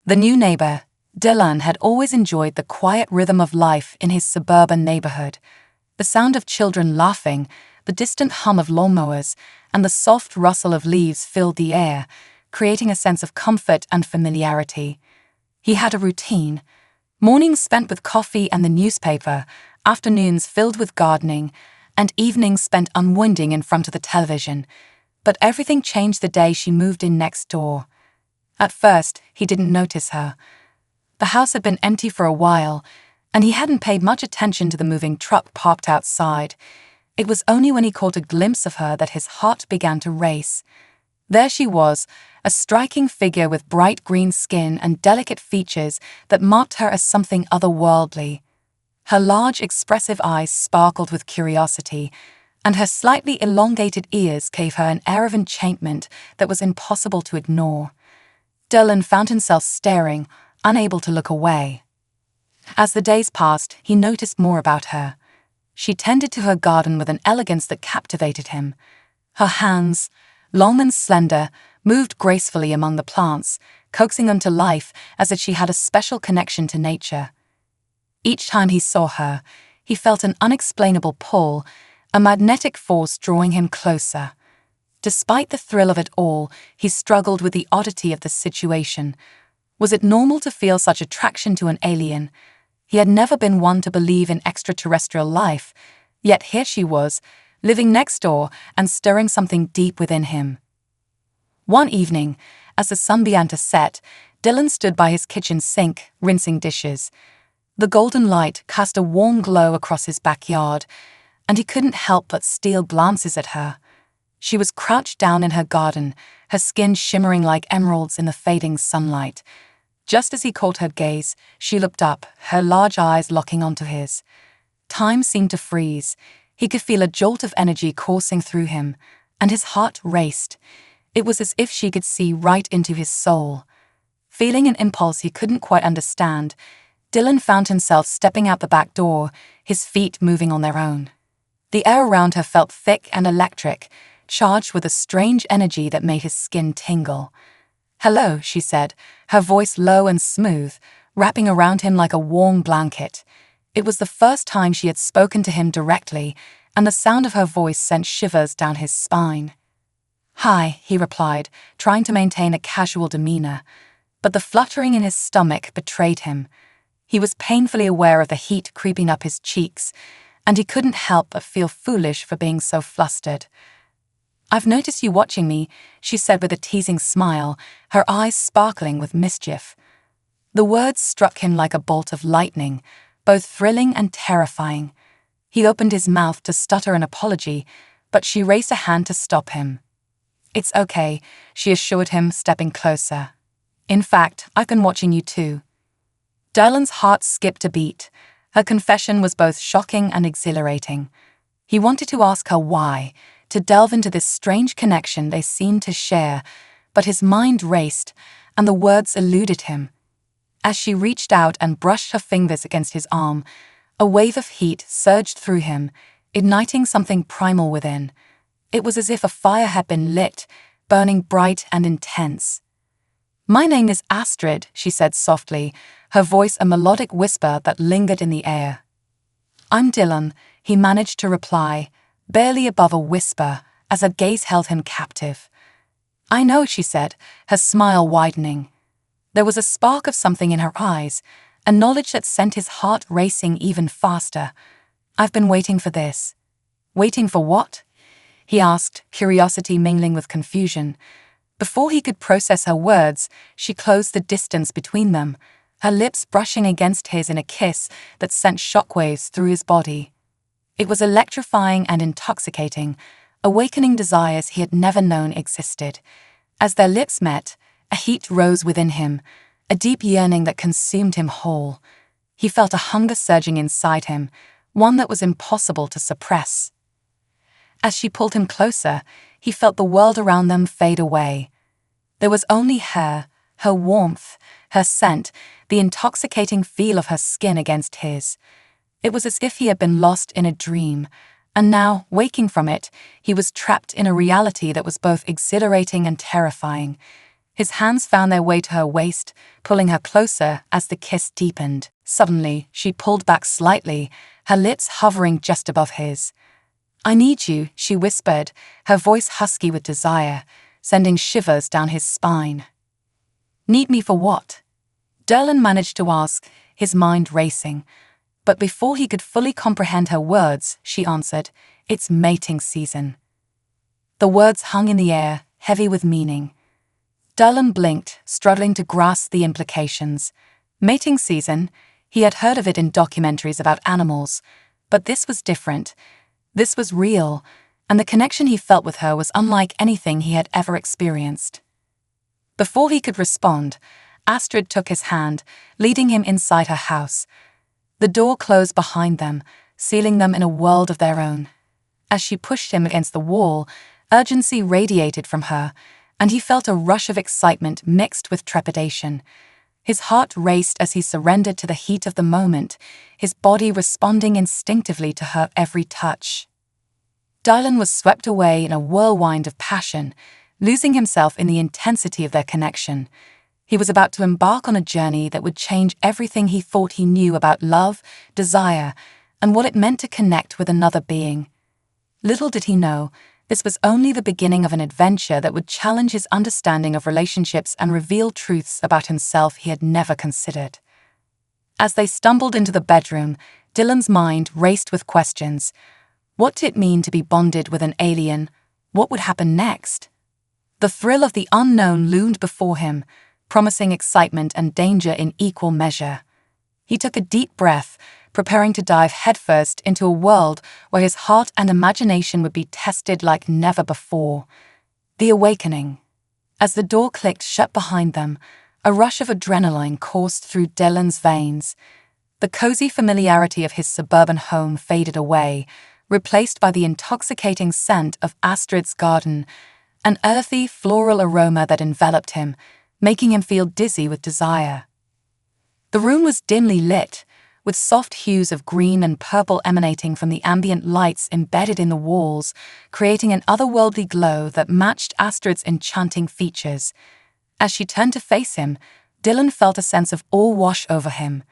The new neighbor, Dylan, had always enjoyed the quiet rhythm of life in his suburban neighborhood. The sound of children laughing, the distant hum of lawnmowers, and the soft rustle of leaves filled the air, creating a sense of comfort and familiarity. He had a routine: mornings spent with coffee and the newspaper, afternoons filled with gardening, and evenings spent unwinding in front of the television. But everything changed the day she moved in next door. At first, he didn't notice her. The house had been empty for a while, and he hadn't paid much attention to the moving truck parked outside. It was only when he caught a glimpse of her that his heart began to race. There she was, a striking figure with bright green skin and delicate features that marked her as something otherworldly. Her large, expressive eyes sparkled with curiosity, and her slightly elongated ears gave her an air of enchantment that was impossible to ignore. Dylan found himself staring, unable to look away. As the days passed, he noticed more about her. She tended to her garden with an elegance that captivated him. Her hands, long and slender, moved gracefully among the plants, coaxing them to life as if she had a special connection to nature. Each time he saw her, he felt an unexplainable pull, a magnetic force drawing him closer. Despite the thrill of it all, he struggled with the oddity of the situation. Was it normal to feel such attraction to an alien? He had never been one to believe in extraterrestrial life, yet here she was, living next door and stirring something deep within him. One evening, as the sun began to set, Dylan stood by his kitchen sink, rinsing dishes. The golden light cast a warm glow across his backyard, and he couldn't help but steal glances at her. She was crouched down in her garden, her skin shimmering like emeralds in the fading sunlight. Just as he caught her gaze, she looked up, her large eyes locking onto his. Time seemed to freeze. He could feel a jolt of energy coursing through him, and his heart raced. It was as if she could see right into his soul. Feeling an impulse he couldn't quite understand, Dylan found himself stepping out the back door, his feet moving on their own. The air around her felt thick and electric, charged with a strange energy that made his skin tingle. "Hello," she said, her voice low and smooth, wrapping around him like a warm blanket. It was the first time she had spoken to him directly, and the sound of her voice sent shivers down his spine. "Hi," he replied, trying to maintain a casual demeanor, but the fluttering in his stomach betrayed him. He was painfully aware of the heat creeping up his cheeks, and he couldn't help but feel foolish for being so flustered. "I've noticed you watching me," she said with a teasing smile, her eyes sparkling with mischief. The words struck him like a bolt of lightning, both thrilling and terrifying. He opened his mouth to stutter an apology, but she raised a hand to stop him. "It's okay," she assured him, stepping closer. "In fact, I've been watching you too." Dylan's heart skipped a beat. Her confession was both shocking and exhilarating. He wanted to ask her why, to delve into this strange connection they seemed to share, but his mind raced, and the words eluded him. As she reached out and brushed her fingers against his arm, a wave of heat surged through him, igniting something primal within. It was as if a fire had been lit, burning bright and intense. "My name is Astrid," she said softly, her voice a melodic whisper that lingered in the air. "I'm Dylan," he managed to reply, barely above a whisper, as her gaze held him captive. "I know," she said, her smile widening. There was a spark of something in her eyes, a knowledge that sent his heart racing even faster. "I've been waiting for this." "Waiting for what?" he asked, curiosity mingling with confusion. Before he could process her words, she closed the distance between them, her lips brushing against his in a kiss that sent shockwaves through his body. It was electrifying and intoxicating, awakening desires he had never known existed. As their lips met, a heat rose within him, a deep yearning that consumed him whole. He felt a hunger surging inside him, one that was impossible to suppress. As she pulled him closer, he felt the world around them fade away. There was only her warmth, her scent, the intoxicating feel of her skin against his. It was as if he had been lost in a dream, and now, waking from it, he was trapped in a reality that was both exhilarating and terrifying. His hands found their way to her waist, pulling her closer as the kiss deepened. Suddenly, she pulled back slightly, her lips hovering just above his. "I need you," she whispered, her voice husky with desire, sending shivers down his spine. "Need me for what?" Dylan managed to ask, his mind racing. But before he could fully comprehend her words, she answered, "It's mating season." The words hung in the air, heavy with meaning. Dylan blinked, struggling to grasp the implications. Mating season? He had heard of it in documentaries about animals. But this was different. This was real, and the connection he felt with her was unlike anything he had ever experienced. Before he could respond, Astrid took his hand, leading him inside her house. The door closed behind them, sealing them in a world of their own. As she pushed him against the wall, urgency radiated from her, and he felt a rush of excitement mixed with trepidation. His heart raced as he surrendered to the heat of the moment, his body responding instinctively to her every touch. Dylan was swept away in a whirlwind of passion, losing himself in the intensity of their connection. He was about to embark on a journey that would change everything he thought he knew about love, desire, and what it meant to connect with another being. Little did he know, this was only the beginning of an adventure that would challenge his understanding of relationships and reveal truths about himself he had never considered. As they stumbled into the bedroom, Dylan's mind raced with questions. What did it mean to be bonded with an alien? What would happen next? The thrill of the unknown loomed before him, promising excitement and danger in equal measure. He took a deep breath, preparing to dive headfirst into a world where his heart and imagination would be tested like never before. The awakening. As the door clicked shut behind them, a rush of adrenaline coursed through Dylan's veins. The cozy familiarity of his suburban home faded away, replaced by the intoxicating scent of Astrid's garden, an earthy, floral aroma that enveloped him, making him feel dizzy with desire. The room was dimly lit, with soft hues of green and purple emanating from the ambient lights embedded in the walls, creating an otherworldly glow that matched Astrid's enchanting features. As she turned to face him, Dylan felt a sense of awe wash over him.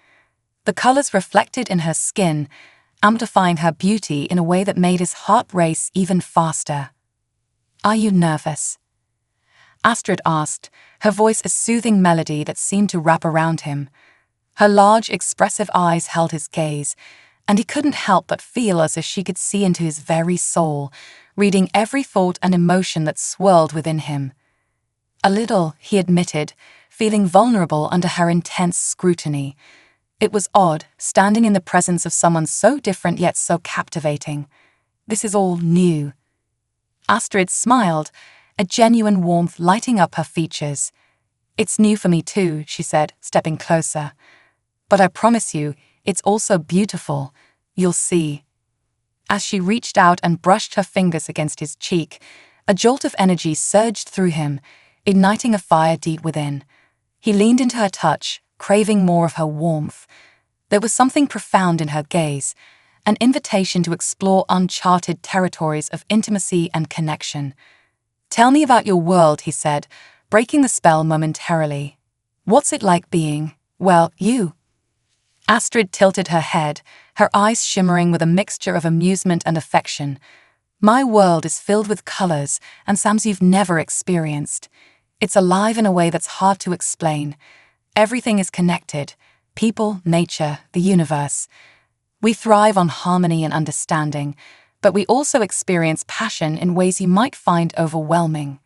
The colors reflected in her skin, amplifying her beauty in a way that made his heart race even faster. "Are you nervous?" Astrid asked, her voice a soothing melody that seemed to wrap around him. Her large, expressive eyes held his gaze, and he couldn't help but feel as if she could see into his very soul, reading every thought and emotion that swirled within him. "A little," he admitted, feeling vulnerable under her intense scrutiny. It was odd, standing in the presence of someone so different yet so captivating. "This is all new." Astrid smiled, a genuine warmth lighting up her features. "It's new for me too," she said, stepping closer. "But I promise you, it's also beautiful. You'll see." As she reached out and brushed her fingers against his cheek, a jolt of energy surged through him, igniting a fire deep within. He leaned into her touch, craving more of her warmth. There was something profound in her gaze, an invitation to explore uncharted territories of intimacy and connection. "Tell me about your world," he said, breaking the spell momentarily. "What's it like being, well, you?" Astrid tilted her head, her eyes shimmering with a mixture of amusement and affection. "My world is filled with colors and sounds you've never experienced. It's alive in a way that's hard to explain. Everything is connected: people, nature, the universe. We thrive on harmony and understanding, but we also experience passion in ways you might find overwhelming."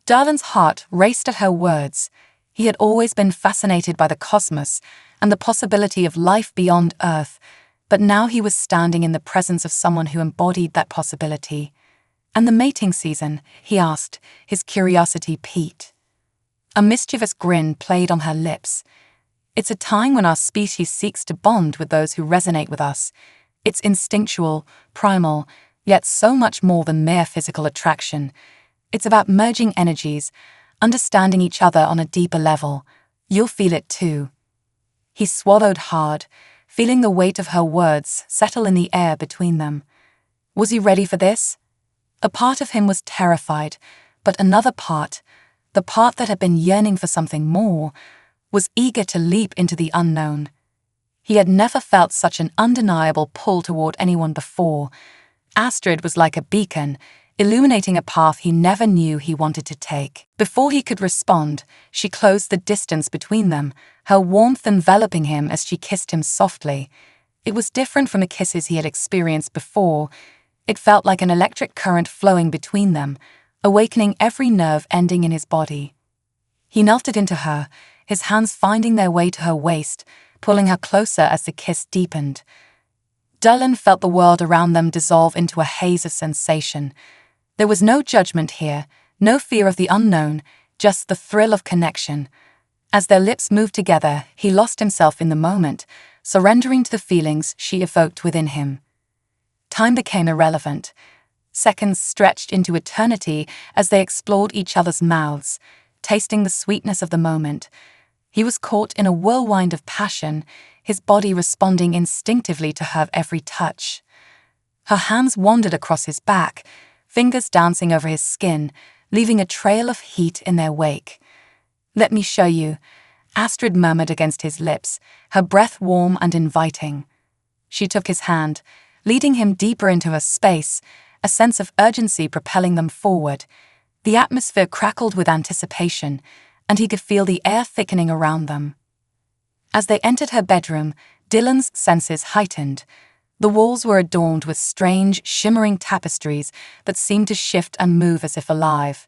Dylan's heart raced at her words. He had always been fascinated by the cosmos and the possibility of life beyond Earth, but now he was standing in the presence of someone who embodied that possibility. "And the mating season?" he asked, his curiosity piqued. A mischievous grin played on her lips. "It's a time when our species seeks to bond with those who resonate with us. It's instinctual, primal, yet so much more than mere physical attraction. It's about merging energies, understanding each other on a deeper level. You'll feel it too." He swallowed hard, feeling the weight of her words settle in the air between them. Was he ready for this? A part of him was terrified, but another part, the part that had been yearning for something more, was eager to leap into the unknown. He had never felt such an undeniable pull toward anyone before. Astrid was like a beacon, illuminating a path he never knew he wanted to take. Before he could respond, she closed the distance between them, her warmth enveloping him as she kissed him softly. It was different from the kisses he had experienced before. It felt like an electric current flowing between them, awakening every nerve ending in his body. He melted into her, his hands finding their way to her waist, pulling her closer as the kiss deepened. Dylan felt the world around them dissolve into a haze of sensation. There was no judgment here, no fear of the unknown, just the thrill of connection. As their lips moved together, he lost himself in the moment, surrendering to the feelings she evoked within him. Time became irrelevant. Seconds stretched into eternity as they explored each other's mouths, tasting the sweetness of the moment. He was caught in a whirlwind of passion, his body responding instinctively to her every touch. Her hands wandered across his back, fingers dancing over his skin, leaving a trail of heat in their wake. "Let me show you," Astrid murmured against his lips, her breath warm and inviting. She took his hand, leading him deeper into her space, a sense of urgency propelling them forward. The atmosphere crackled with anticipation, and he could feel the air thickening around them. As they entered her bedroom, Dylan's senses heightened. The walls were adorned with strange, shimmering tapestries that seemed to shift and move as if alive.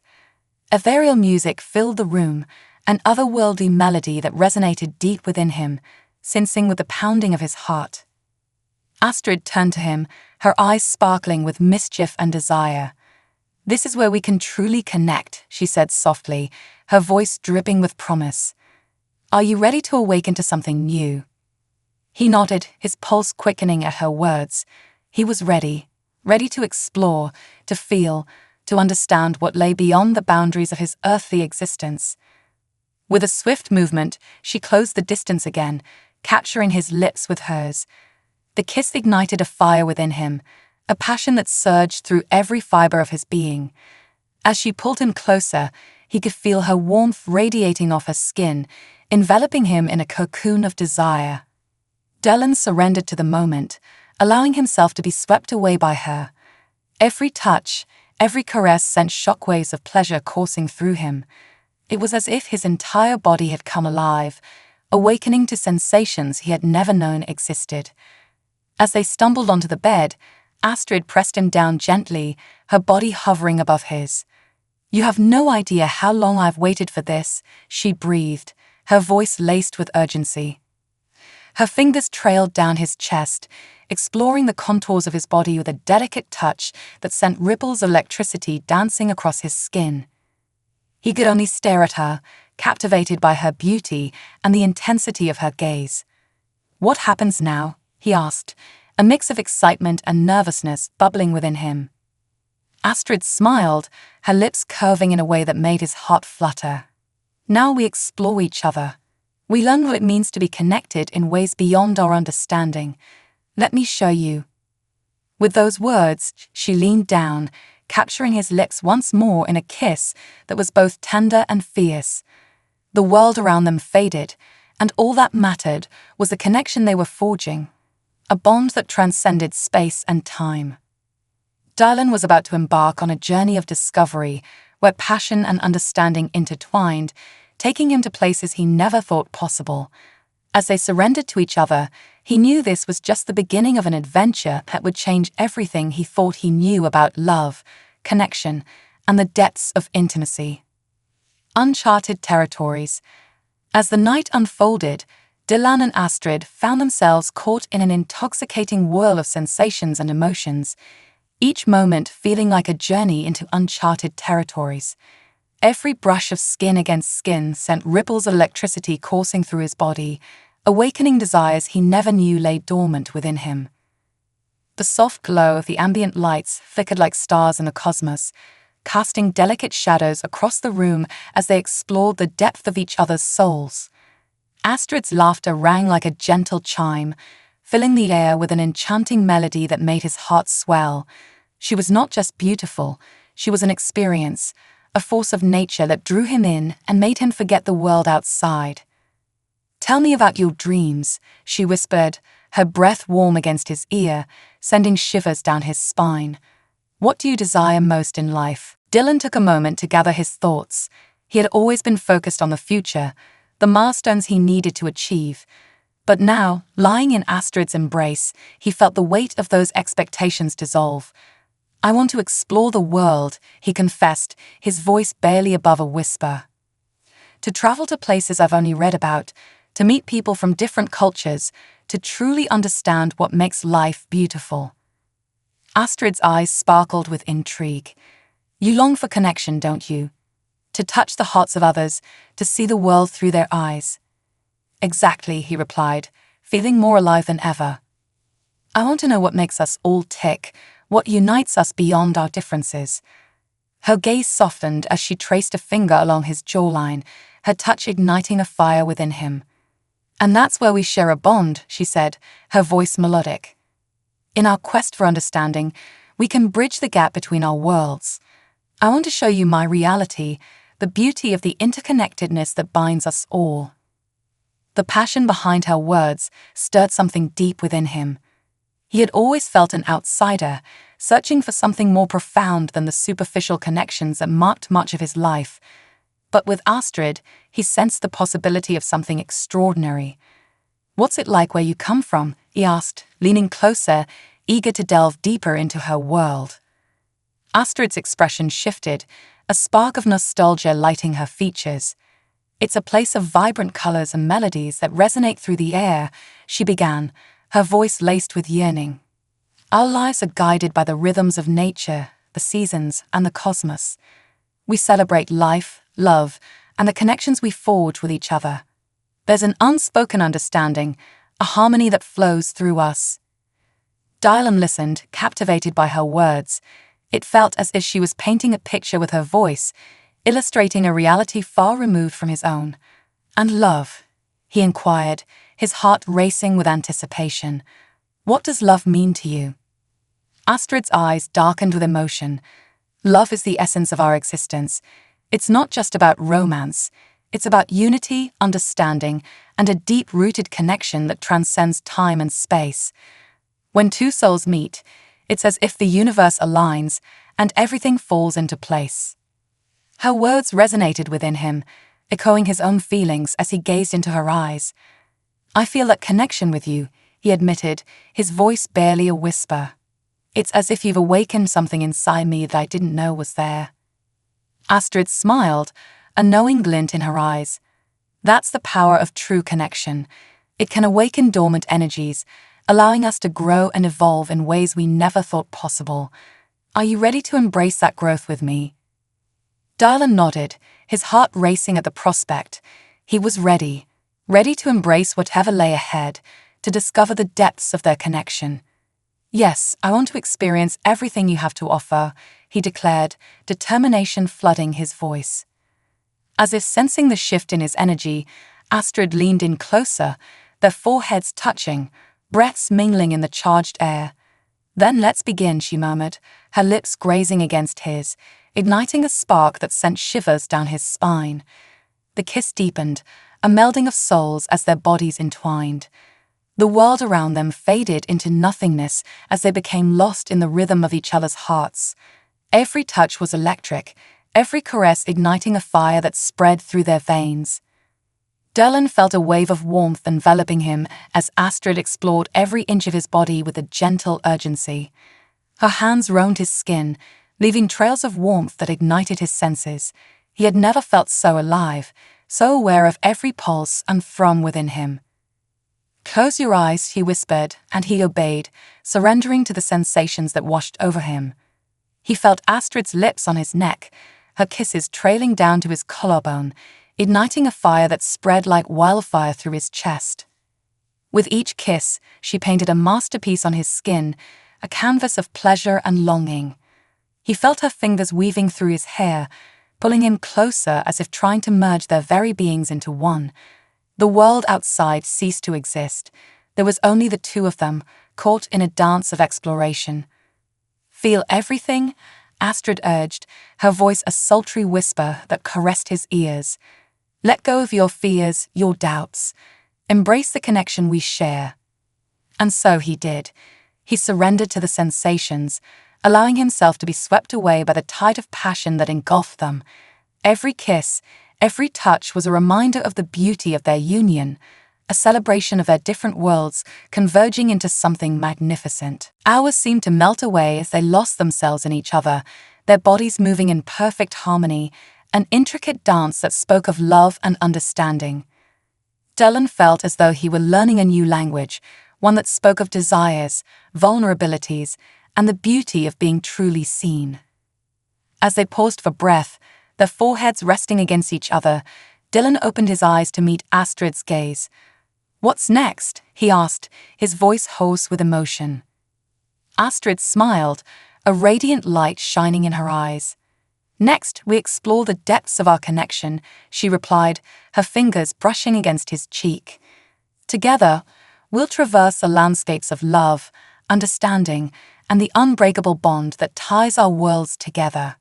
Ethereal music filled the room, an otherworldly melody that resonated deep within him, syncing with the pounding of his heart. Astrid turned to him, her eyes sparkling with mischief and desire. "This is where we can truly connect," she said softly, her voice dripping with promise. "Are you ready to awaken to something new?" He nodded, his pulse quickening at her words. He was ready to explore, to feel, to understand what lay beyond the boundaries of his earthly existence. With a swift movement, she closed the distance again, capturing his lips with hers. The kiss ignited a fire within him, a passion that surged through every fiber of his being. As she pulled him closer, he could feel her warmth radiating off her skin, enveloping him in a cocoon of desire. Dylan surrendered to the moment, allowing himself to be swept away by her. Every touch, every caress sent shockwaves of pleasure coursing through him. It was as if his entire body had come alive, awakening to sensations he had never known existed. As they stumbled onto the bed, Astrid pressed him down gently, her body hovering above his. "You have no idea how long I've waited for this," she breathed, her voice laced with urgency. Her fingers trailed down his chest, exploring the contours of his body with a delicate touch that sent ripples of electricity dancing across his skin. He could only stare at her, captivated by her beauty and the intensity of her gaze. "What happens now?" he asked, a mix of excitement and nervousness bubbling within him. Astrid smiled, her lips curving in a way that made his heart flutter. "Now we explore each other. We learn what it means to be connected in ways beyond our understanding. Let me show you." With those words, she leaned down, capturing his lips once more in a kiss that was both tender and fierce. The world around them faded, and all that mattered was the connection they were forging, a bond that transcended space and time. Dylan was about to embark on a journey of discovery where passion and understanding intertwined, taking him to places he never thought possible. As they surrendered to each other, he knew this was just the beginning of an adventure that would change everything he thought he knew about love, connection, and the depths of intimacy. Uncharted territories. As the night unfolded, Dylan and Astrid found themselves caught in an intoxicating whirl of sensations and emotions, each moment feeling like a journey into uncharted territories. Every brush of skin against skin sent ripples of electricity coursing through his body, awakening desires he never knew lay dormant within him. The soft glow of the ambient lights flickered like stars in the cosmos, casting delicate shadows across the room as they explored the depth of each other's souls. Astrid's laughter rang like a gentle chime, filling the air with an enchanting melody that made his heart swell. She was not just beautiful, she was an experience, a force of nature that drew him in and made him forget the world outside. "Tell me about your dreams," she whispered, her breath warm against his ear, sending shivers down his spine. "What do you desire most in life?" Dylan took a moment to gather his thoughts. He had always been focused on the future, the milestones he needed to achieve. But now, lying in Astrid's embrace, he felt the weight of those expectations dissolve. "I want to explore the world," he confessed, his voice barely above a whisper. "To travel to places I've only read about, to meet people from different cultures, to truly understand what makes life beautiful." Astrid's eyes sparkled with intrigue. "You long for connection, don't you? To touch the hearts of others, to see the world through their eyes." "Exactly," he replied, feeling more alive than ever. "I want to know what makes us all tick, what unites us beyond our differences." Her gaze softened as she traced a finger along his jawline, her touch igniting a fire within him. "And that's where we share a bond," she said, her voice melodic. "In our quest for understanding, we can bridge the gap between our worlds. I want to show you my reality, the beauty of the interconnectedness that binds us all." The passion behind her words stirred something deep within him. He had always felt an outsider, searching for something more profound than the superficial connections that marked much of his life. But with Astrid, he sensed the possibility of something extraordinary. "What's it like where you come from?" he asked, leaning closer, eager to delve deeper into her world. Astrid's expression shifted, a spark of nostalgia lighting her features. "It's a place of vibrant colors and melodies that resonate through the air," she began, her voice laced with yearning. "Our lives are guided by the rhythms of nature, the seasons, and the cosmos. We celebrate life, love, and the connections we forge with each other. There's an unspoken understanding, a harmony that flows through us." Dylan listened, captivated by her words. It felt as if she was painting a picture with her voice, illustrating a reality far removed from his own. "And love?" he inquired, his heart racing with anticipation. "What does love mean to you?" Astrid's eyes darkened with emotion. "Love is the essence of our existence. It's not just about romance. It's about unity, understanding, and a deep-rooted connection that transcends time and space. When two souls meet, it's as if the universe aligns and everything falls into place." Her words resonated within him, echoing his own feelings as he gazed into her eyes. "I feel that connection with you," he admitted, his voice barely a whisper. "It's as if you've awakened something inside me that I didn't know was there." Astrid smiled, a knowing glint in her eyes. "That's the power of true connection. It can awaken dormant energies, allowing us to grow and evolve in ways we never thought possible. Are you ready to embrace that growth with me?" Dylan nodded, his heart racing at the prospect. He was ready to embrace whatever lay ahead, to discover the depths of their connection. "Yes, I want to experience everything you have to offer," he declared, determination flooding his voice. As if sensing the shift in his energy, Astrid leaned in closer, their foreheads touching, breaths mingling in the charged air. "Then let's begin," she murmured, her lips grazing against his, igniting a spark that sent shivers down his spine. The kiss deepened, a melding of souls as their bodies entwined. The world around them faded into nothingness as they became lost in the rhythm of each other's hearts. Every touch was electric, every caress igniting a fire that spread through their veins. Dylan felt a wave of warmth enveloping him as Astrid explored every inch of his body with a gentle urgency. Her hands roamed his skin, leaving trails of warmth that ignited his senses. He had never felt so alive, so aware of every pulse and thrum within him. "Close your eyes," he whispered, and he obeyed, surrendering to the sensations that washed over him. He felt Astrid's lips on his neck, her kisses trailing down to his collarbone, igniting a fire that spread like wildfire through his chest. With each kiss, she painted a masterpiece on his skin, a canvas of pleasure and longing. He felt her fingers weaving through his hair, pulling him closer as if trying to merge their very beings into one. The world outside ceased to exist. There was only the two of them, caught in a dance of exploration. "Feel everything?" Astrid urged, her voice a sultry whisper that caressed his ears. Let go of your fears, your doubts. Embrace the connection we share. And so he did. He surrendered to the sensations, allowing himself to be swept away by the tide of passion that engulfed them. Every kiss, every touch was a reminder of the beauty of their union, a celebration of their different worlds converging into something magnificent. Hours seemed to melt away as they lost themselves in each other, their bodies moving in perfect harmony, an intricate dance that spoke of love and understanding. Dylan felt as though he were learning a new language, one that spoke of desires, vulnerabilities, and the beauty of being truly seen. As they paused for breath, their foreheads resting against each other, Dylan opened his eyes to meet Astrid's gaze. What's next? He asked, his voice hoarse with emotion. Astrid smiled, a radiant light shining in her eyes. Next, we explore the depths of our connection, she replied, her fingers brushing against his cheek. Together, we'll traverse the landscapes of love, understanding, and the unbreakable bond that ties our worlds together.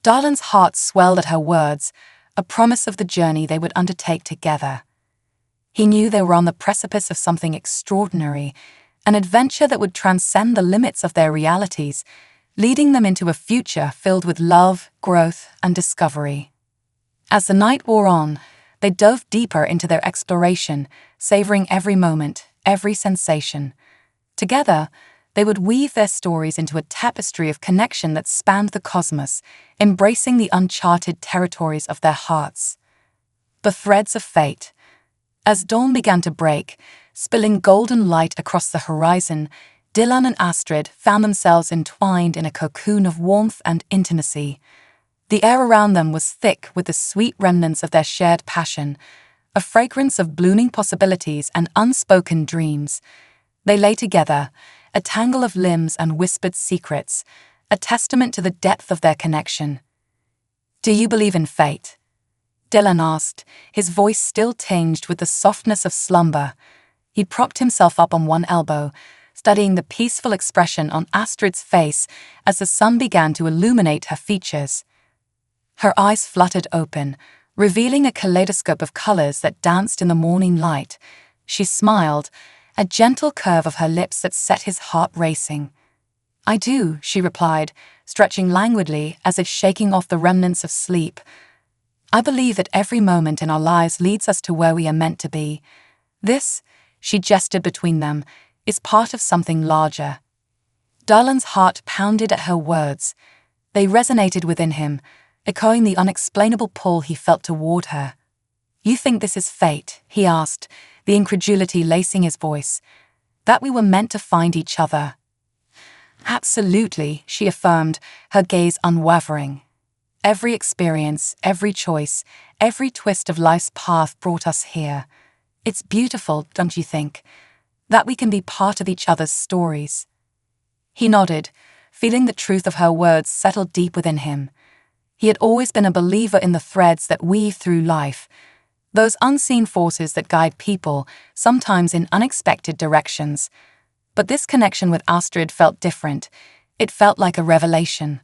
Darlin's heart swelled at her words, a promise of the journey they would undertake together. He knew they were on the precipice of something extraordinary, an adventure that would transcend the limits of their realities, leading them into a future filled with love, growth, and discovery. As the night wore on, they dove deeper into their exploration, savoring every moment, every sensation. Together, they would weave their stories into a tapestry of connection that spanned the cosmos, embracing the uncharted territories of their hearts. The threads of fate. As dawn began to break, spilling golden light across the horizon, Dylan and Astrid found themselves entwined in a cocoon of warmth and intimacy. The air around them was thick with the sweet remnants of their shared passion, a fragrance of blooming possibilities and unspoken dreams. They lay together, a tangle of limbs and whispered secrets, a testament to the depth of their connection. Do you believe in fate? Dylan asked, his voice still tinged with the softness of slumber. He propped himself up on one elbow, studying the peaceful expression on Astrid's face as the sun began to illuminate her features. Her eyes fluttered open, revealing a kaleidoscope of colors that danced in the morning light. She smiled, a gentle curve of her lips that set his heart racing. I do, she replied, stretching languidly as if shaking off the remnants of sleep. I believe that every moment in our lives leads us to where we are meant to be. This, she gestured between them, is part of something larger. Darlin's heart pounded at her words. They resonated within him, echoing the unexplainable pull he felt toward her. You think this is fate? He asked, the incredulity lacing his voice. That we were meant to find each other. Absolutely, she affirmed, her gaze unwavering. Every experience, every choice, every twist of life's path brought us here. It's beautiful, don't you think, that we can be part of each other's stories? He nodded, feeling the truth of her words settle deep within him. He had always been a believer in the threads that weave through life, those unseen forces that guide people, sometimes in unexpected directions. But this connection with Astrid felt different. It felt like a revelation.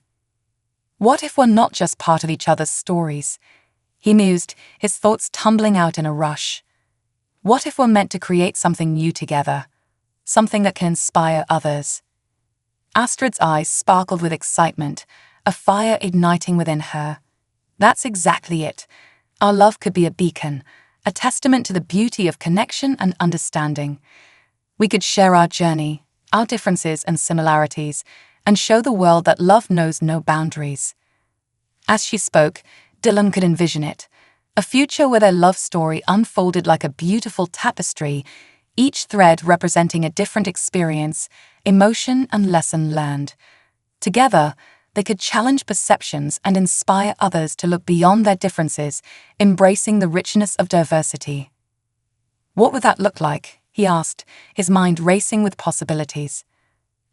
What if we're not just part of each other's stories? He mused, his thoughts tumbling out in a rush. What if we're meant to create something new together? Something that can inspire others? Astrid's eyes sparkled with excitement, a fire igniting within her. That's exactly it. Our love could be a beacon, a testament to the beauty of connection and understanding. We could share our journey, our differences and similarities, and show the world that love knows no boundaries. As she spoke, Dylan could envision it, a future where their love story unfolded like a beautiful tapestry, each thread representing a different experience, emotion, and lesson learned. Together, they could challenge perceptions and inspire others to look beyond their differences, embracing the richness of diversity. What would that look like? He asked, his mind racing with possibilities.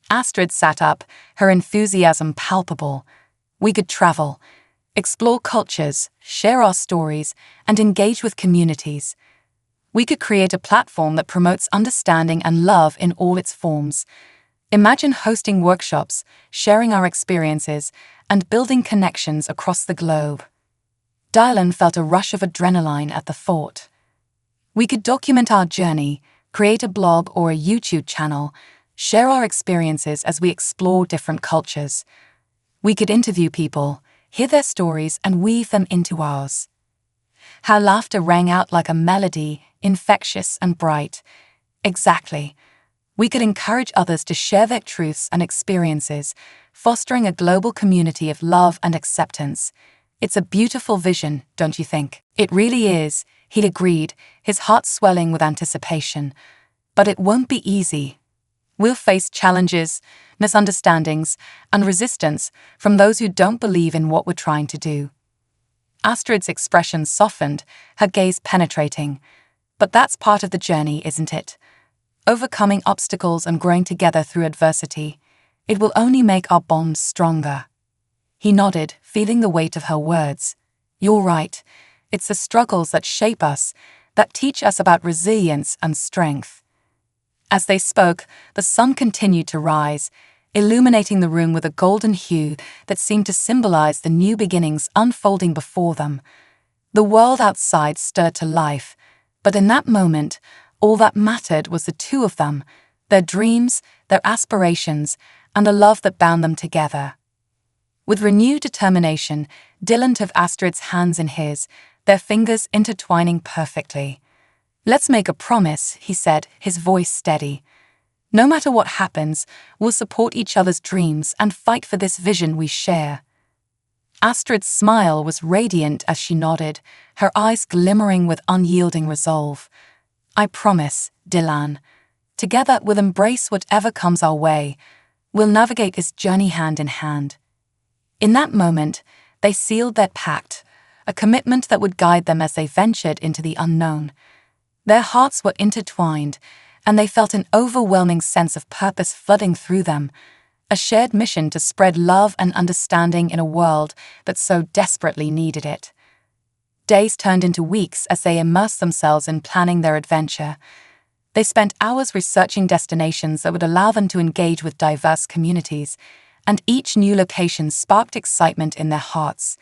Astrid sat up, her enthusiasm palpable. We could travel, explore cultures, share our stories, and engage with communities. We could create a platform that promotes understanding and love in all its forms. Imagine hosting workshops, sharing our experiences, and building connections across the globe. Dylan felt a rush of adrenaline at the thought. We could document our journey, create a blog or a YouTube channel, share our experiences as we explore different cultures. We could interview people, hear their stories, and weave them into ours. Her laughter rang out like a melody, infectious and bright. Exactly. We could encourage others to share their truths and experiences, fostering a global community of love and acceptance. It's a beautiful vision, don't you think? It really is, he agreed, his heart swelling with anticipation. But it won't be easy. We'll face challenges, misunderstandings, and resistance from those who don't believe in what we're trying to do. Astrid's expression softened, her gaze penetrating. But that's part of the journey, isn't it? Overcoming obstacles and growing together through adversity. It will only make our bond stronger. He nodded, feeling the weight of her words. You're right. It's the struggles that shape us, that teach us about resilience and strength. As they spoke, the sun continued to rise, illuminating the room with a golden hue that seemed to symbolize the new beginnings unfolding before them. The world outside stirred to life, but in that moment, all that mattered was the two of them, their dreams, their aspirations, and the love that bound them together. With renewed determination, Dylan took Astrid's hands in his, their fingers intertwining perfectly. Let's make a promise, he said, his voice steady. No matter what happens, we'll support each other's dreams and fight for this vision we share. Astrid's smile was radiant as she nodded, her eyes glimmering with unyielding resolve. I promise, Dylan. Together we'll embrace whatever comes our way. We'll navigate this journey hand in hand. In that moment, they sealed their pact, a commitment that would guide them as they ventured into the unknown. Their hearts were intertwined, and they felt an overwhelming sense of purpose flooding through them, a shared mission to spread love and understanding in a world that so desperately needed it. Days turned into weeks as they immersed themselves in planning their adventure. They spent hours researching destinations that would allow them to engage with diverse communities, and each new location sparked excitement in their hearts.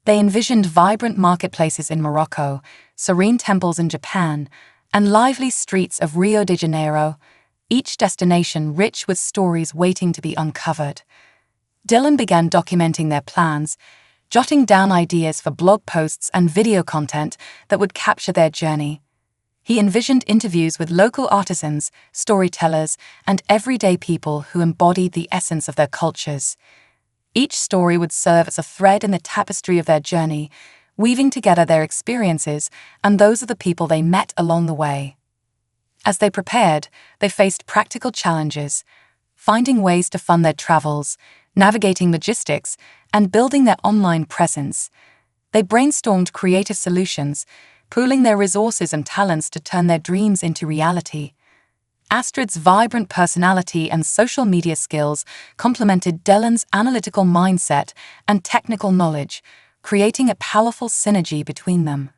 They envisioned vibrant marketplaces in Morocco, serene temples in Japan, and lively streets of Rio de Janeiro, each destination rich with stories waiting to be uncovered. Dylan began documenting their plans, jotting down ideas for blog posts and video content that would capture their journey. He envisioned interviews with local artisans, storytellers, and everyday people who embodied the essence of their cultures. Each story would serve as a thread in the tapestry of their journey, weaving together their experiences and those of the people they met along the way. As they prepared, they faced practical challenges, finding ways to fund their travels, navigating logistics, and building their online presence. They brainstormed creative solutions, pooling their resources and talents to turn their dreams into reality. Astrid's vibrant personality and social media skills complemented Dylan's analytical mindset and technical knowledge, creating a powerful synergy between them.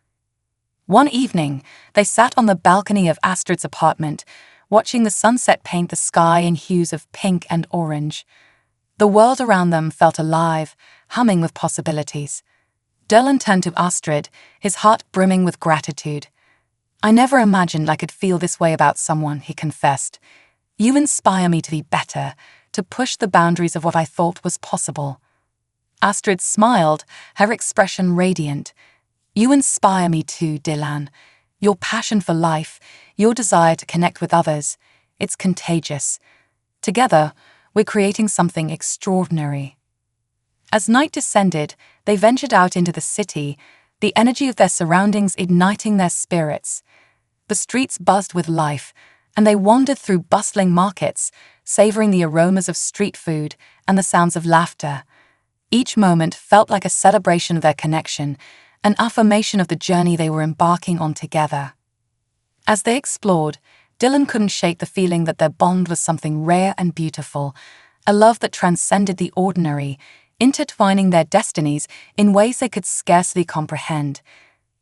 One evening, they sat on the balcony of Astrid's apartment, watching the sunset paint the sky in hues of pink and orange. The world around them felt alive, humming with possibilities. Dylan turned to Astrid, his heart brimming with gratitude. I never imagined I could feel this way about someone, he confessed. You inspire me to be better, to push the boundaries of what I thought was possible. Astrid smiled, her expression radiant. You inspire me too, Dylan. Your passion for life, your desire to connect with others, it's contagious. Together, we're creating something extraordinary. As night descended, they ventured out into the city, the energy of their surroundings igniting their spirits. The streets buzzed with life, and they wandered through bustling markets, savoring the aromas of street food and the sounds of laughter. Each moment felt like a celebration of their connection, an affirmation of the journey they were embarking on together. As they explored, Dylan couldn't shake the feeling that their bond was something rare and beautiful, a love that transcended the ordinary, intertwining their destinies in ways they could scarcely comprehend.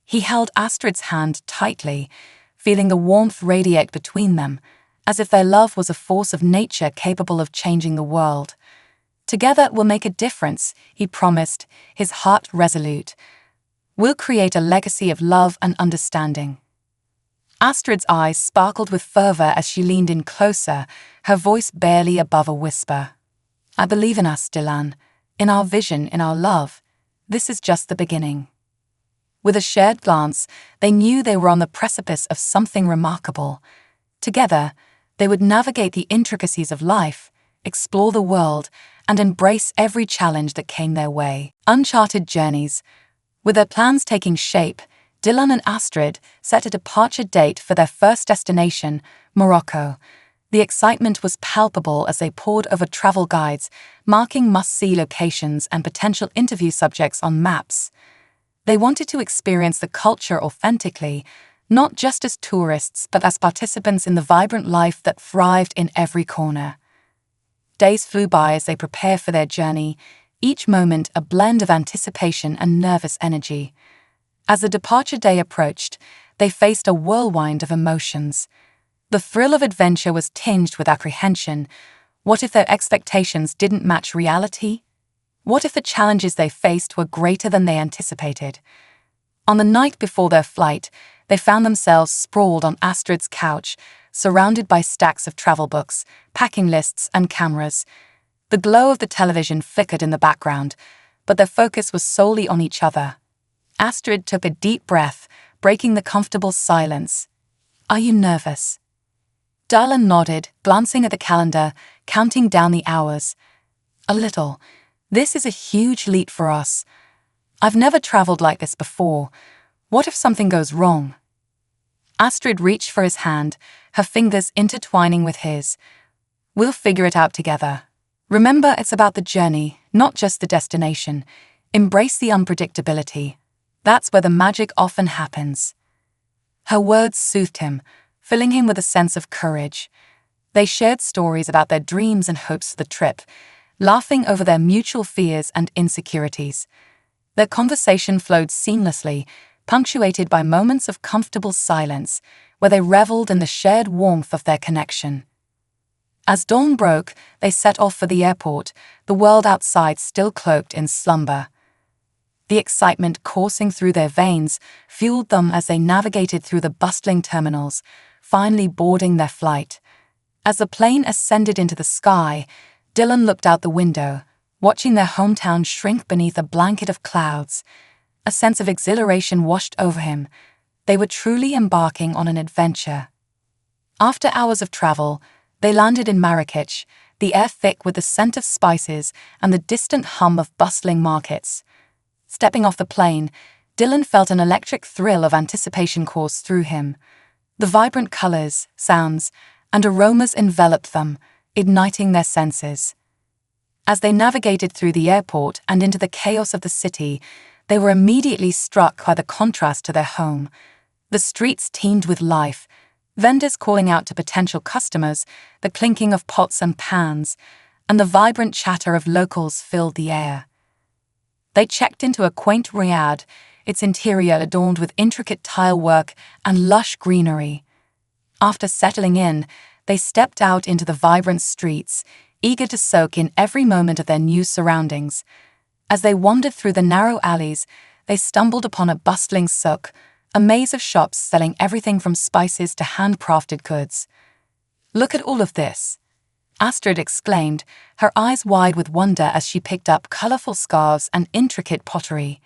He held Astrid's hand tightly, feeling the warmth radiate between them, as if their love was a force of nature capable of changing the world. "Together we'll make a difference," he promised, his heart resolute. "We'll create a legacy of love and understanding." Astrid's eyes sparkled with fervor as she leaned in closer, her voice barely above a whisper. "I believe in us, Dylan, in our vision, in our love. This is just the beginning." With a shared glance, they knew they were on the precipice of something remarkable. Together, they would navigate the intricacies of life, explore the world, and embrace every challenge that came their way. Uncharted journeys. With their plans taking shape, Dylan and Astrid set a departure date for their first destination, Morocco. The excitement was palpable as they pored over travel guides, marking must-see locations and potential interview subjects on maps. They wanted to experience the culture authentically, not just as tourists but as participants in the vibrant life that thrived in every corner. Days flew by as they prepared for their journey, each moment a blend of anticipation and nervous energy. As the departure day approached, they faced a whirlwind of emotions. The thrill of adventure was tinged with apprehension. What if their expectations didn't match reality? What if the challenges they faced were greater than they anticipated? On the night before their flight, they found themselves sprawled on Astrid's couch, surrounded by stacks of travel books, packing lists, and cameras. The glow of the television flickered in the background, but their focus was solely on each other. Astrid took a deep breath, breaking the comfortable silence. "Are you nervous?" Dylan nodded, glancing at the calendar, counting down the hours. "A little. This is a huge leap for us. I've never traveled like this before. What if something goes wrong?" Astrid reached for his hand, her fingers intertwining with his. "We'll figure it out together. Remember, it's about the journey, not just the destination. Embrace the unpredictability. That's where the magic often happens." Her words soothed him, filling him with a sense of courage. They shared stories about their dreams and hopes for the trip, laughing over their mutual fears and insecurities. Their conversation flowed seamlessly, punctuated by moments of comfortable silence, where they reveled in the shared warmth of their connection. As dawn broke, they set off for the airport, the world outside still cloaked in slumber. The excitement coursing through their veins fueled them as they navigated through the bustling terminals, finally boarding their flight. As the plane ascended into the sky, Dylan looked out the window, watching their hometown shrink beneath a blanket of clouds. A sense of exhilaration washed over him. They were truly embarking on an adventure. After hours of travel, they landed in Marrakech, the air thick with the scent of spices and the distant hum of bustling markets. Stepping off the plane, Dylan felt an electric thrill of anticipation course through him. The vibrant colors, sounds, and aromas enveloped them, igniting their senses. As they navigated through the airport and into the chaos of the city, they were immediately struck by the contrast to their home. The streets teemed with life, vendors calling out to potential customers, the clinking of pots and pans, and the vibrant chatter of locals filled the air. They checked into a quaint riad, its interior adorned with intricate tile work and lush greenery. After settling in, they stepped out into the vibrant streets, eager to soak in every moment of their new surroundings. As they wandered through the narrow alleys, they stumbled upon a bustling souk, a maze of shops selling everything from spices to handcrafted goods. "Look at all of this," Astrid exclaimed, her eyes wide with wonder as she picked up colorful scarves and intricate pottery.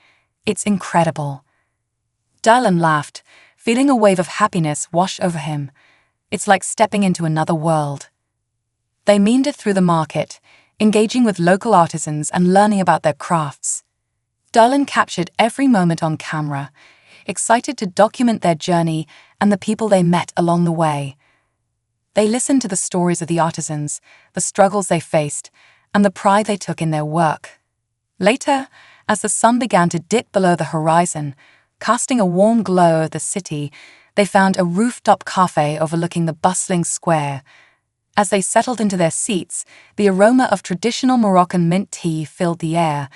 "It's incredible." Dylan laughed, feeling a wave of happiness wash over him. "It's like stepping into another world." They meandered through the market, engaging with local artisans and learning about their crafts. Dylan captured every moment on camera, excited to document their journey and the people they met along the way. They listened to the stories of the artisans, the struggles they faced, and the pride they took in their work. Later, as the sun began to dip below the horizon, casting a warm glow over the city, they found a rooftop cafe overlooking the bustling square. As they settled into their seats, the aroma of traditional Moroccan mint tea filled the air,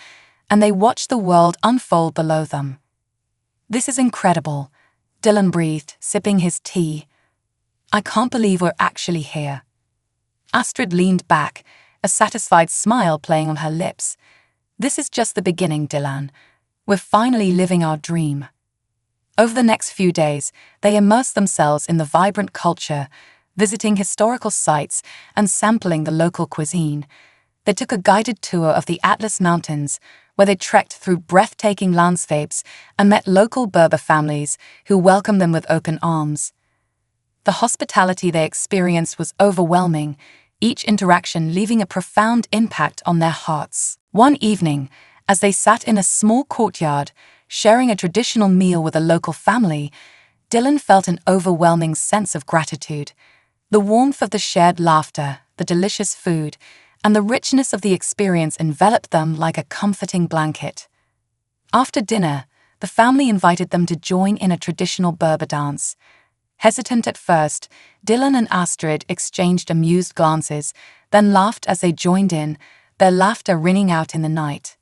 and they watched the world unfold below them. "This is incredible," Dylan breathed, sipping his tea. I can't believe we're actually here. Astrid leaned back, a satisfied smile playing on her lips. This is just the beginning, Dylan. We're finally living our dream. Over the next few days, they immersed themselves in the vibrant culture, visiting historical sites and sampling the local cuisine. They took a guided tour of the Atlas Mountains, where they trekked through breathtaking landscapes and met local Berber families who welcomed them with open arms. The hospitality they experienced was overwhelming, each interaction leaving a profound impact on their hearts. One evening, as they sat in a small courtyard, sharing a traditional meal with a local family, Dylan felt an overwhelming sense of gratitude. The warmth of the shared laughter, the delicious food, and the richness of the experience enveloped them like a comforting blanket. After dinner, the family invited them to join in a traditional Berber dance. Hesitant at first, Dylan and Astrid exchanged amused glances, then laughed as they joined in, their laughter ringing out in the night.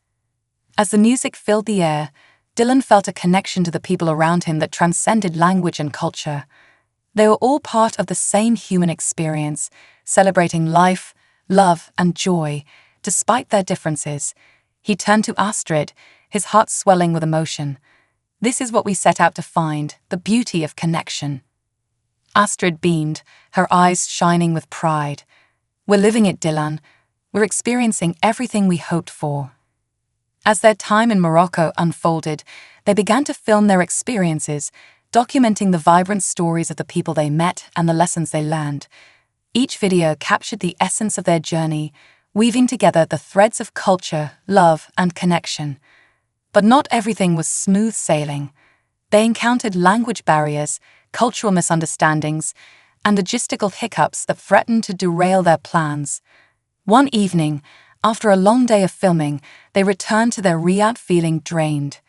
As the music filled the air, Dylan felt a connection to the people around him that transcended language and culture. They were all part of the same human experience, celebrating life, love, and joy, despite their differences. He turned to Astrid, his heart swelling with emotion. This is what we set out to find, the beauty of connection. Astrid beamed, her eyes shining with pride. We're living it, Dylan. We're experiencing everything we hoped for. As their time in Morocco unfolded, they began to film their experiences, documenting the vibrant stories of the people they met and the lessons they learned. Each video captured the essence of their journey, weaving together the threads of culture, love, and connection. But not everything was smooth sailing. They encountered language barriers, cultural misunderstandings, and logistical hiccups that threatened to derail their plans. One evening, after a long day of filming, they returned to their riad feeling drained.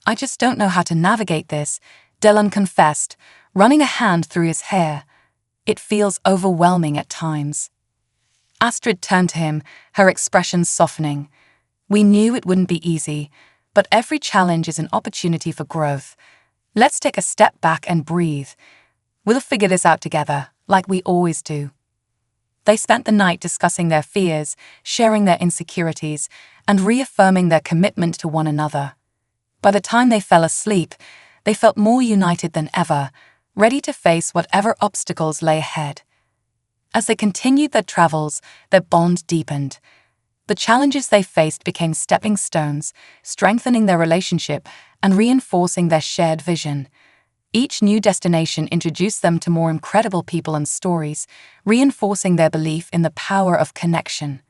I just don't know how to navigate this, Dylan confessed, running a hand through his hair. It feels overwhelming at times. Astrid turned to him, her expression softening. We knew it wouldn't be easy, but every challenge is an opportunity for growth. Let's take a step back and breathe. We'll figure this out together, like we always do. They spent the night discussing their fears, sharing their insecurities, and reaffirming their commitment to one another. By the time they fell asleep, they felt more united than ever, ready to face whatever obstacles lay ahead. As they continued their travels, their bond deepened. The challenges they faced became stepping stones, strengthening their relationship and reinforcing their shared vision. Each new destination introduced them to more incredible people and stories, reinforcing their belief in the power of connection.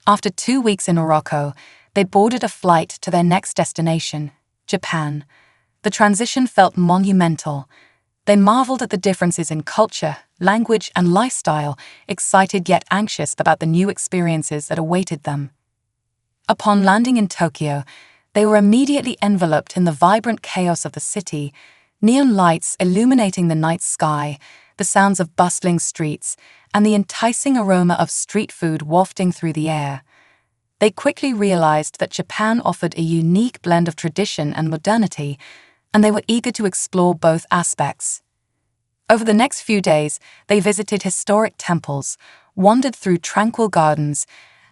After 2 weeks in Morocco, they boarded a flight to their next destination, Japan. The transition felt monumental. They marveled at the differences in culture, language, and lifestyle, excited yet anxious about the new experiences that awaited them. Upon landing in Tokyo, they were immediately enveloped in the vibrant chaos of the city, neon lights illuminating the night sky, the sounds of bustling streets, and the enticing aroma of street food wafting through the air. They quickly realized that Japan offered a unique blend of tradition and modernity, and they were eager to explore both aspects. Over the next few days, they visited historic temples, wandered through tranquil gardens,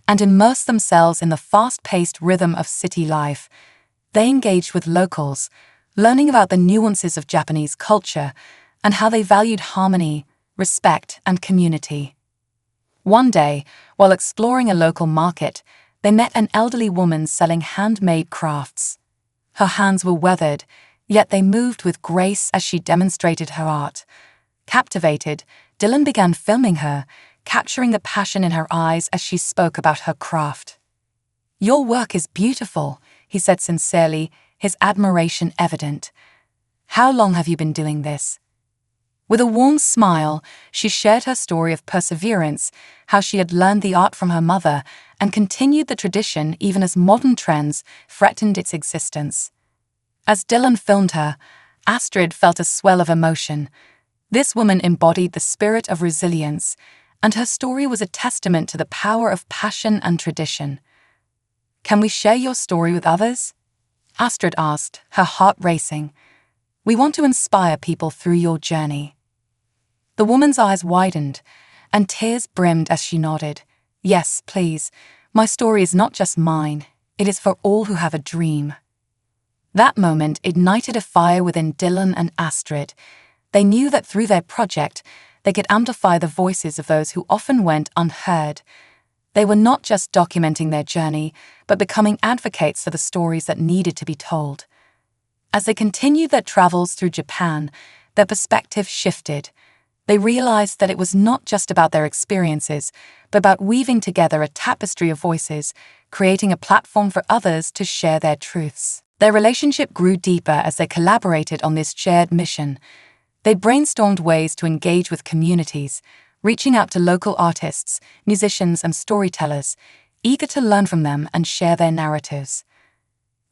and immersed themselves in the fast-paced rhythm of city life. They engaged with locals, learning about the nuances of Japanese culture and how they valued harmony, respect, and community. One day, while exploring a local market, they met an elderly woman selling handmade crafts. Her hands were weathered, yet they moved with grace as she demonstrated her art. Captivated, Dylan began filming her, capturing the passion in her eyes as she spoke about her craft. "Your work is beautiful," he said sincerely, his admiration evident. "How long have you been doing this?" With a warm smile, she shared her story of perseverance, how she had learned the art from her mother and continued the tradition even as modern trends threatened its existence. As Dylan filmed her, Astrid felt a swell of emotion. This woman embodied the spirit of resilience, and her story was a testament to the power of passion and tradition. "Can we share your story with others?" Astrid asked, her heart racing. "We want to inspire people through your journey." The woman's eyes widened, and tears brimmed as she nodded. Yes, please. My story is not just mine. It is for all who have a dream. That moment ignited a fire within Dylan and Astrid. They knew that through their project, they could amplify the voices of those who often went unheard. They were not just documenting their journey, but becoming advocates for the stories that needed to be told. As they continued their travels through Japan, their perspective shifted. They realized that it was not just about their experiences, but about weaving together a tapestry of voices, creating a platform for others to share their truths. Their relationship grew deeper as they collaborated on this shared mission. They brainstormed ways to engage with communities, reaching out to local artists, musicians, and storytellers, eager to learn from them and share their narratives.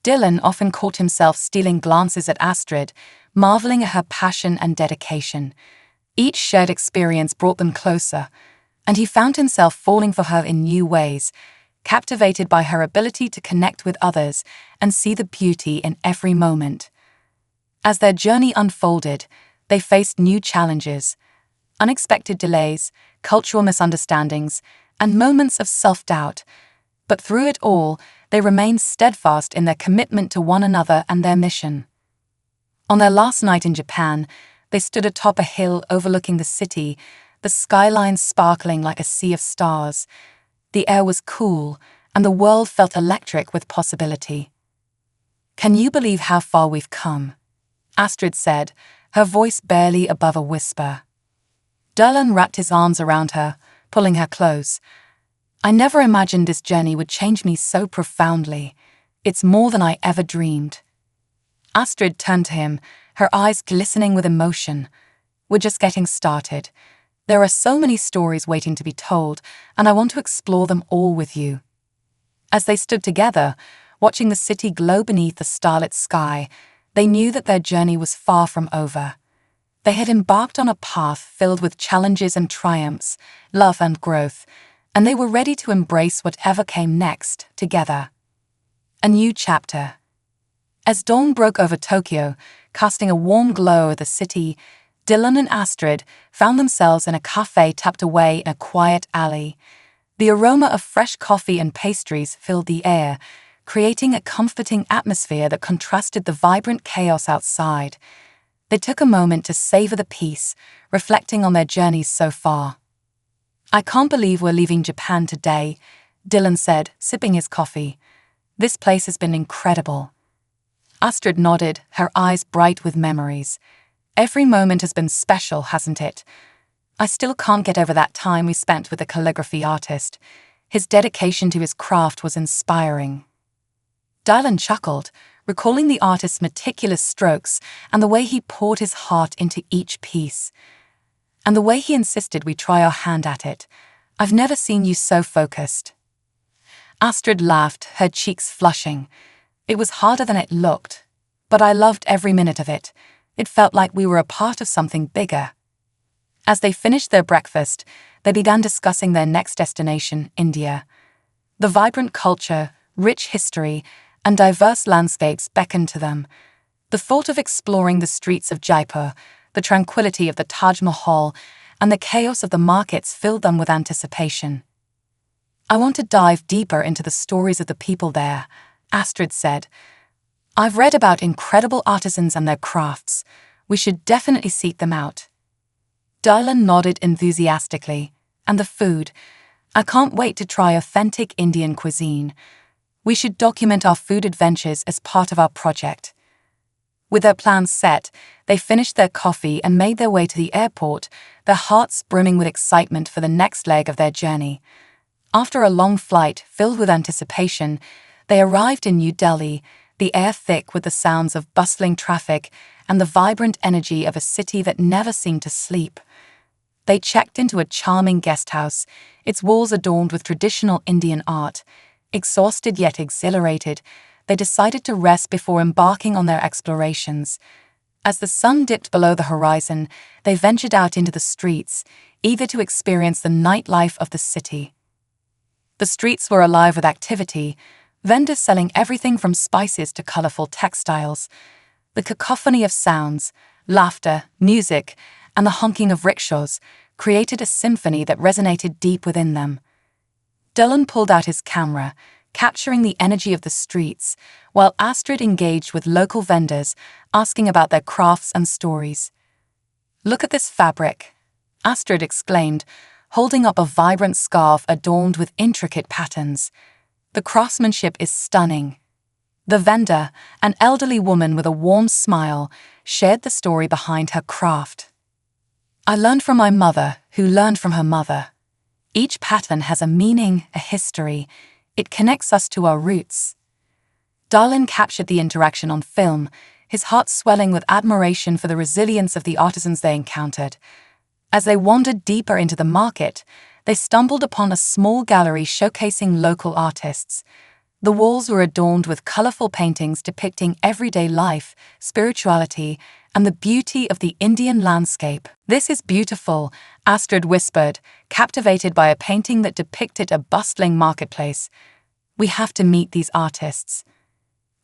Dylan often caught himself stealing glances at Astrid, marveling at her passion and dedication. Each shared experience brought them closer, and he found himself falling for her in new ways, captivated by her ability to connect with others and see the beauty in every moment. As their journey unfolded, they faced new challenges, unexpected delays, cultural misunderstandings, and moments of self-doubt. But through it all, they remained steadfast in their commitment to one another and their mission. On their last night in Japan, they stood atop a hill overlooking the city, the skyline sparkling like a sea of stars. The air was cool, and the world felt electric with possibility. "Can you believe how far we've come?" Astrid said, her voice barely above a whisper. Dylan wrapped his arms around her, pulling her close. "I never imagined this journey would change me so profoundly. It's more than I ever dreamed." Astrid turned to him, her eyes glistening with emotion. "We're just getting started. There are so many stories waiting to be told, and I want to explore them all with you." As they stood together, watching the city glow beneath the starlit sky, they knew that their journey was far from over. They had embarked on a path filled with challenges and triumphs, love and growth, and they were ready to embrace whatever came next, together. A new chapter. As dawn broke over Tokyo, casting a warm glow over the city, Dylan and Astrid found themselves in a cafe tucked away in a quiet alley. The aroma of fresh coffee and pastries filled the air, creating a comforting atmosphere that contrasted the vibrant chaos outside. They took a moment to savor the peace, reflecting on their journeys so far. "I can't believe we're leaving Japan today," Dylan said, sipping his coffee. "This place has been incredible." Astrid nodded, her eyes bright with memories. "Every moment has been special, hasn't it? I still can't get over that time we spent with the calligraphy artist. His dedication to his craft was inspiring." Dylan chuckled, recalling the artist's meticulous strokes and the way he poured his heart into each piece. "And the way he insisted we try our hand at it. I've never seen you so focused." Astrid laughed, her cheeks flushing. "It was harder than it looked, but I loved every minute of it. It felt like we were a part of something bigger." As they finished their breakfast, they began discussing their next destination, India. The vibrant culture, rich history, and diverse landscapes beckoned to them. The thought of exploring the streets of Jaipur, the tranquility of the Taj Mahal, and the chaos of the markets filled them with anticipation. "I want to dive deeper into the stories of the people there," Astrid said. "I've read about incredible artisans and their crafts. We should definitely seek them out." Dylan nodded enthusiastically. "And the food. I can't wait to try authentic Indian cuisine. We should document our food adventures as part of our project." With their plans set, they finished their coffee and made their way to the airport, their hearts brimming with excitement for the next leg of their journey. After a long flight filled with anticipation, they arrived in New Delhi, the air thick with the sounds of bustling traffic and the vibrant energy of a city that never seemed to sleep. They checked into a charming guest house, its walls adorned with traditional Indian art. Exhausted yet exhilarated, they decided to rest before embarking on their explorations. As the sun dipped below the horizon, they ventured out into the streets, eager to experience the nightlife of the city. The streets were alive with activity, vendors selling everything from spices to colorful textiles. The cacophony of sounds, laughter, music, and the honking of rickshaws created a symphony that resonated deep within them. Dylan pulled out his camera, capturing the energy of the streets, while Astrid engaged with local vendors, asking about their crafts and stories. "Look at this fabric," Astrid exclaimed, holding up a vibrant scarf adorned with intricate patterns. "The craftsmanship is stunning." The vendor, an elderly woman with a warm smile, shared the story behind her craft. "I learned from my mother, who learned from her mother. Each pattern has a meaning, a history. It connects us to our roots." Darlin captured the interaction on film, his heart swelling with admiration for the resilience of the artisans they encountered. As they wandered deeper into the market, they stumbled upon a small gallery showcasing local artists. The walls were adorned with colorful paintings depicting everyday life, spirituality, and the beauty of the Indian landscape. "This is beautiful," Astrid whispered, captivated by a painting that depicted a bustling marketplace. "We have to meet these artists."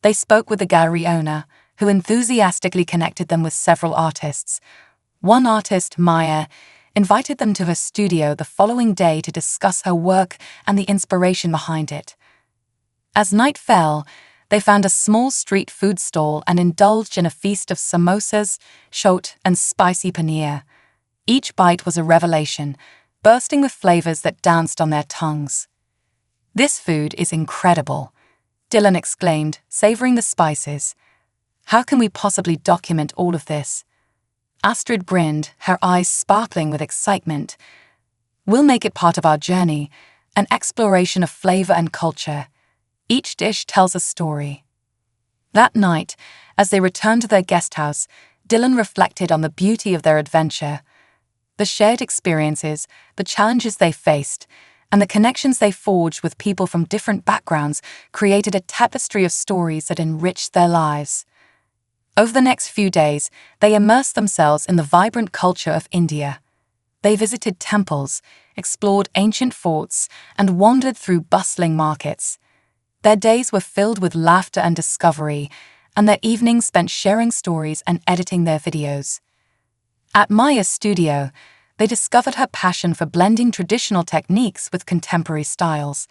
They spoke with the gallery owner, who enthusiastically connected them with several artists. One artist, Maya, invited them to her studio the following day to discuss her work and the inspiration behind it. As night fell, they found a small street food stall and indulged in a feast of samosas, chaat, and spicy paneer. Each bite was a revelation, bursting with flavors that danced on their tongues. "This food is incredible," Dylan exclaimed, savoring the spices. "How can we possibly document all of this?" Astrid grinned, her eyes sparkling with excitement. "We'll make it part of our journey, an exploration of flavor and culture. Each dish tells a story." That night, as they returned to their guest house, Dylan reflected on the beauty of their adventure. The shared experiences, the challenges they faced, and the connections they forged with people from different backgrounds created a tapestry of stories that enriched their lives. Over the next few days, they immersed themselves in the vibrant culture of India. They visited temples, explored ancient forts, and wandered through bustling markets. Their days were filled with laughter and discovery, and their evenings spent sharing stories and editing their videos. At Maya's studio, they discovered her passion for blending traditional techniques with contemporary styles.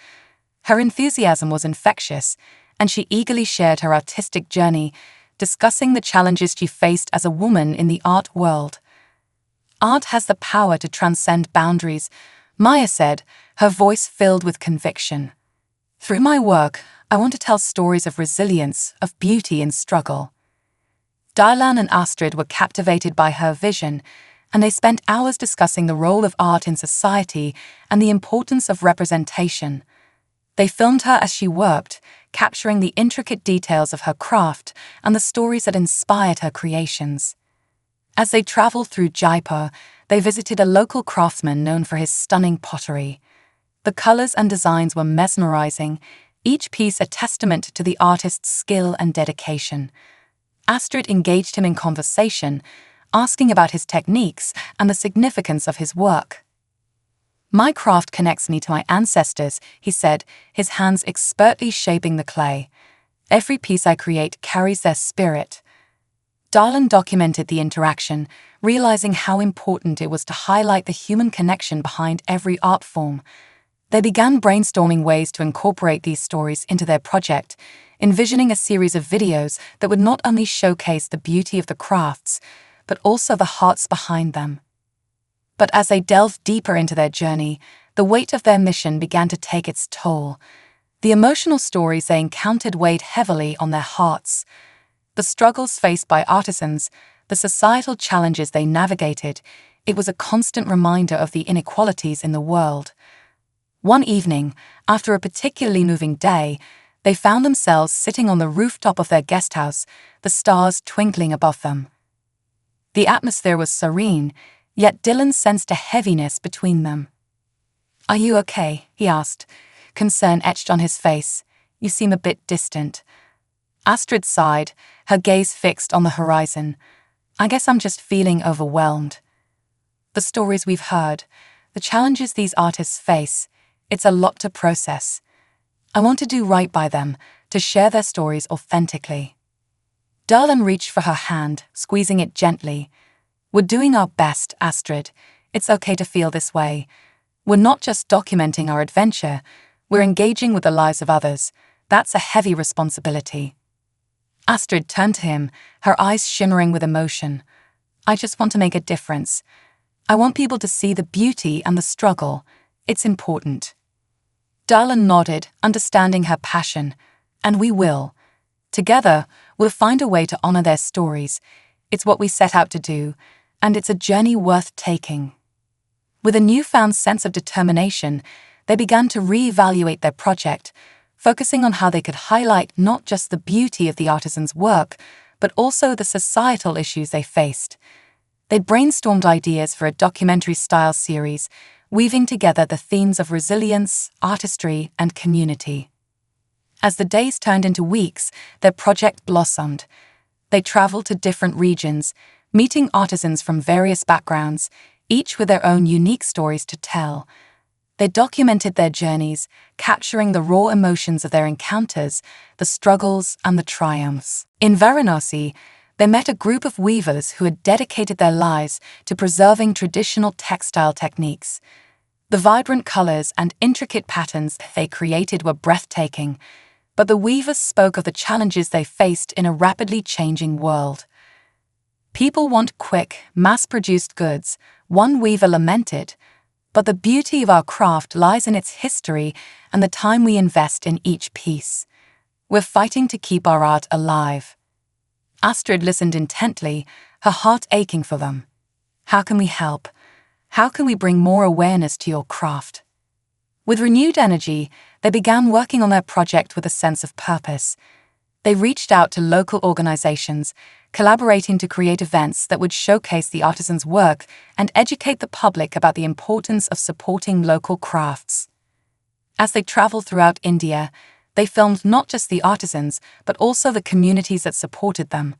Her enthusiasm was infectious, and she eagerly shared her artistic journey, discussing the challenges she faced as a woman in the art world. "Art has the power to transcend boundaries," Maya said, her voice filled with conviction. "Through my work, I want to tell stories of resilience, of beauty and struggle." Dylan and Astrid were captivated by her vision, and they spent hours discussing the role of art in society and the importance of representation. They filmed her as she worked, capturing the intricate details of her craft and the stories that inspired her creations. As they traveled through Jaipur, they visited a local craftsman known for his stunning pottery. The colors and designs were mesmerizing, each piece a testament to the artist's skill and dedication. Astrid engaged him in conversation, asking about his techniques and the significance of his work. "My craft connects me to my ancestors," he said, his hands expertly shaping the clay. "Every piece I create carries their spirit." Darlin documented the interaction, realizing how important it was to highlight the human connection behind every art form. They began brainstorming ways to incorporate these stories into their project, envisioning a series of videos that would not only showcase the beauty of the crafts, but also the hearts behind them. But as they delved deeper into their journey, the weight of their mission began to take its toll. The emotional stories they encountered weighed heavily on their hearts. The struggles faced by artisans, the societal challenges they navigated, it was a constant reminder of the inequalities in the world. One evening, after a particularly moving day, they found themselves sitting on the rooftop of their guest house, the stars twinkling above them. The atmosphere was serene, yet Dylan sensed a heaviness between them. "Are you okay?" he asked, concern etched on his face. "You seem a bit distant." Astrid sighed, her gaze fixed on the horizon. "I guess I'm just feeling overwhelmed. The stories we've heard, the challenges these artists face, it's a lot to process. I want to do right by them, to share their stories authentically." Darlin reached for her hand, squeezing it gently. We're doing our best, Astrid. It's okay to feel this way. We're not just documenting our adventure, we're engaging with the lives of others. That's a heavy responsibility. Astrid turned to him, her eyes shimmering with emotion. I just want to make a difference. I want people to see the beauty and the struggle. It's important. Dylan nodded, understanding her passion. And we will. Together, we'll find a way to honor their stories. It's what we set out to do, and it's a journey worth taking. With a newfound sense of determination, they began to re-evaluate their project, focusing on how they could highlight not just the beauty of the artisans' work, but also the societal issues they faced. They brainstormed ideas for a documentary-style series, weaving together the themes of resilience, artistry, and community. As the days turned into weeks, their project blossomed. They traveled to different regions, meeting artisans from various backgrounds, each with their own unique stories to tell. They documented their journeys, capturing the raw emotions of their encounters, the struggles and the triumphs. In Varanasi, they met a group of weavers who had dedicated their lives to preserving traditional textile techniques. The vibrant colors and intricate patterns they created were breathtaking, but the weavers spoke of the challenges they faced in a rapidly changing world. People want quick, mass-produced goods, one weaver lamented, but the beauty of our craft lies in its history and the time we invest in each piece. We're fighting to keep our art alive. Astrid listened intently, her heart aching for them. How can we help? How can we bring more awareness to your craft? With renewed energy, they began working on their project with a sense of purpose. They reached out to local organizations, collaborating to create events that would showcase the artisans' work and educate the public about the importance of supporting local crafts. As they traveled throughout India, they filmed not just the artisans, but also the communities that supported them.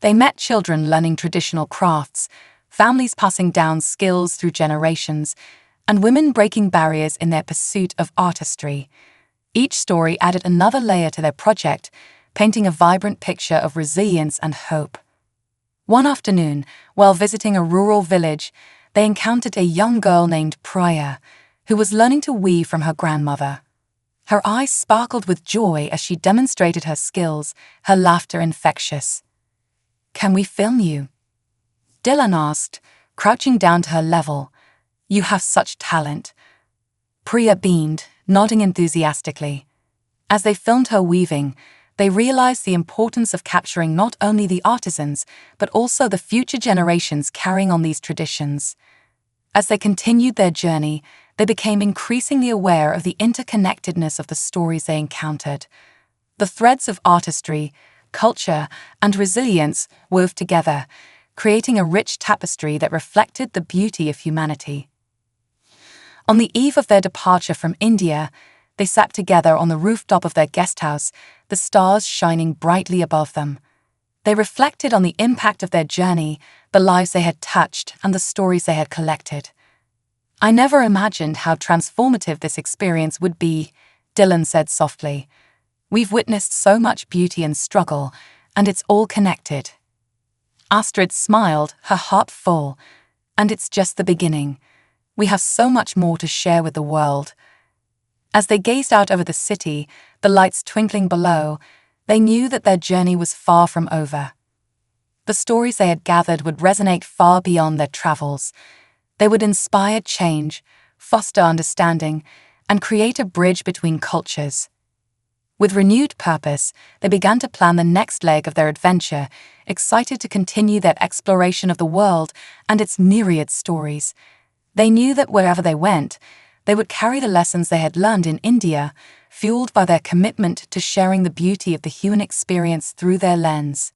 They met children learning traditional crafts, families passing down skills through generations, and women breaking barriers in their pursuit of artistry. Each story added another layer to their project, painting a vibrant picture of resilience and hope. One afternoon, while visiting a rural village, they encountered a young girl named Priya, who was learning to weave from her grandmother. Her eyes sparkled with joy as she demonstrated her skills, her laughter infectious. "Can we film you?" Dylan asked, crouching down to her level. "You have such talent." Priya beamed, nodding enthusiastically. As they filmed her weaving, they realized the importance of capturing not only the artisans, but also the future generations carrying on these traditions. As they continued their journey, they became increasingly aware of the interconnectedness of the stories they encountered. The threads of artistry, culture, and resilience wove together, creating a rich tapestry that reflected the beauty of humanity. On the eve of their departure from India, they sat together on the rooftop of their guest house, the stars shining brightly above them. They reflected on the impact of their journey, the lives they had touched, and the stories they had collected. "I never imagined how transformative this experience would be," Dylan said softly. "We've witnessed so much beauty and struggle, and it's all connected." Astrid smiled, her heart full. "And it's just the beginning. We have so much more to share with the world." As they gazed out over the city, the lights twinkling below, they knew that their journey was far from over. The stories they had gathered would resonate far beyond their travels. They would inspire change, foster understanding, and create a bridge between cultures. With renewed purpose, they began to plan the next leg of their adventure, excited to continue their exploration of the world and its myriad stories. They knew that wherever they went, they would carry the lessons they had learned in India, fueled by their commitment to sharing the beauty of the human experience through their lens.